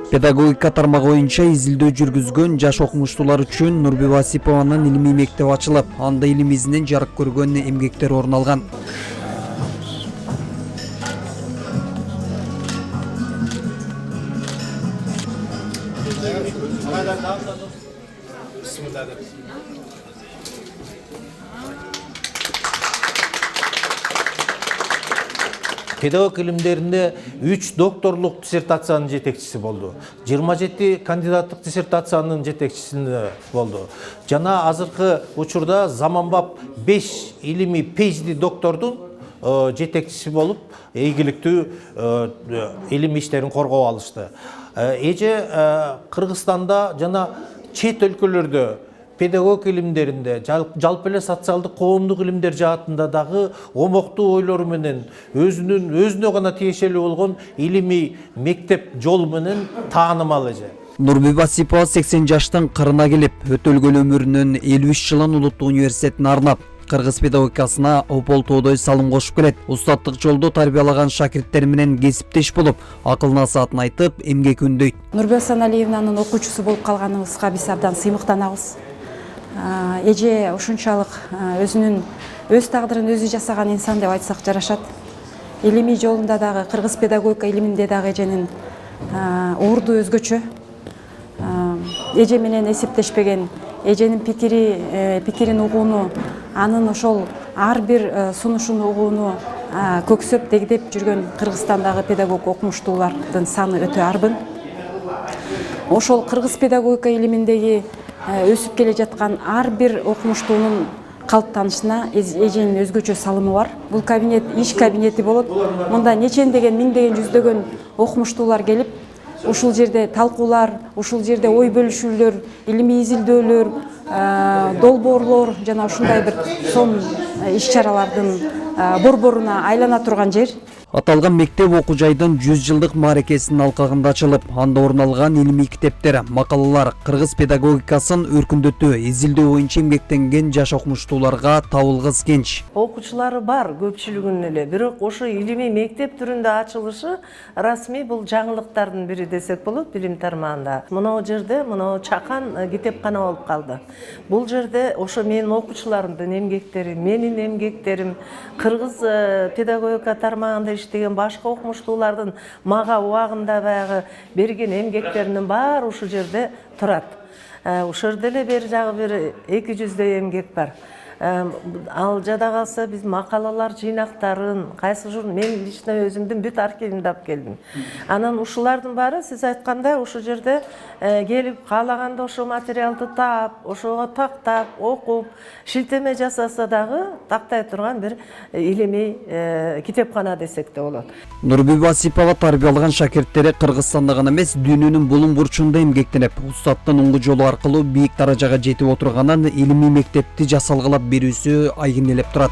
Педагогика тармагы боюнча изилдөө жүргүзгөн жаш окумуштуулар үчүн Нурбүбү Асипованын илимий мектеби ачылып, анда илим изинен жарык көргөн эмгектер орун алган. Pedagog илимдеринде 3 докторлук диссертациянын жетекчиси болду. 27 кандидаттык диссертациянын жетекчисинде болду. Жана азыркы учурда заманбап 5 илимий PhD доктордун жетекчиси болуп, ийгиликтүү илим иштерин коргоп алышты. Эже Кыргызстанда жана чет өлкөлөрдө педагог илимдеринде, жалпы эле социалдык коомдук илимдер жаатында дагы омоктуу ойлору менен өзүнө гана тиешелүү болгон илимий мектеп жолу менен таанымал эже. Нурбүбү Асипова 80 жаштын кырына келип, өтөлгөн өмүрүнүн 53 жылын Улуттук университетине арнап, кыргыз педагогикасына ополтоодой салым кошуп келет. Устаттык жолдо тарбиялаган шакирттер менен кесиптеш болуп, акыл насаатын айтып, эмгек үндөйт. Нурбүбү Асаналиевнанын окуучусу болуп калганыбызга биз абдан сыймыктанабыз. Эже ушунчалык өз тагдырын өзү жасаган инсан деп айтсак жарашат. Илимий жолунда дагы, кыргыз педагогика илиминде дагы эженин уурду өзгөчө. Эже менен эсептешпеген, эженин пикирин угууну, анын ошол ар бир сунушун угууну көксөп дегдеп жүргөн Кыргызстандагы педагог окумуштуулардын саны өтө арбын. Ошол кыргыз педагогика илиминдеги өсүп келе жаткан ар бир окумуштуунун калыптанышына эженин өзгөчө салымы бар. Бул кабинет иш кабинети болот. Мында нечендеген, миңдеген, жүздөгөн окумуштуулар келип, ушул жерде талкуулар, ушул жерде ой бөлүшүүлөр, илимий изилдөөлөр, долбоорлор жана ушундай бир сон иш-чаралардын борборуна айлана турган жер. Аталган мектеп окуу жайдын 100 жылдык мааракесинин алкагында ачылып, анда орун алган илимий китептер, макалалар кыргыз педагогикасын өркүндөтүү, изилдөө боюнча эмгектенген жаш окумуштууларга табылгыс кенч. Окуучулары бар көпчүлүгүнүн эле, бирок ошо илимий мектеп түрүндө ачылышы расмий бул жаңылыктардын бири десек болот билим тармагында. Мына жерде, мына чакан китепкана болуп калды. Бул жерде ошо менин окуучуларымдын эмгектери, менин эмгектерим, кыргыз педагогика тармагында иштеген башка окумуштуулардын мага убагында баягы берген эмгектеринин баары ушул жерде турат. Ушул жерде эле бери жагы бир 200дөй эмгек бар. Ал жада калса биз макалалар жыйнактарын, кайсы журнал, мен лично өзүмдүн бүт архивимди алып келдим. Анан ушулардын баары сиз айткандай ушул жерде келип каалаганда ошо материалды таап, ошого тактап, окуп, шилтеме жасаса дагы тактай турган бир илимий китепкана десек да болот. Нурбүбү Асипова тарбиялаган шакирттери Кыргызстанда гана эмес, дүйнөнүн булуң бурчунда эмгектенип, устаттын оңгу жолу аркылуу бийик даражага жетип отурганын илимий мектепти жасалгылап берүүсү айгинелеп турат.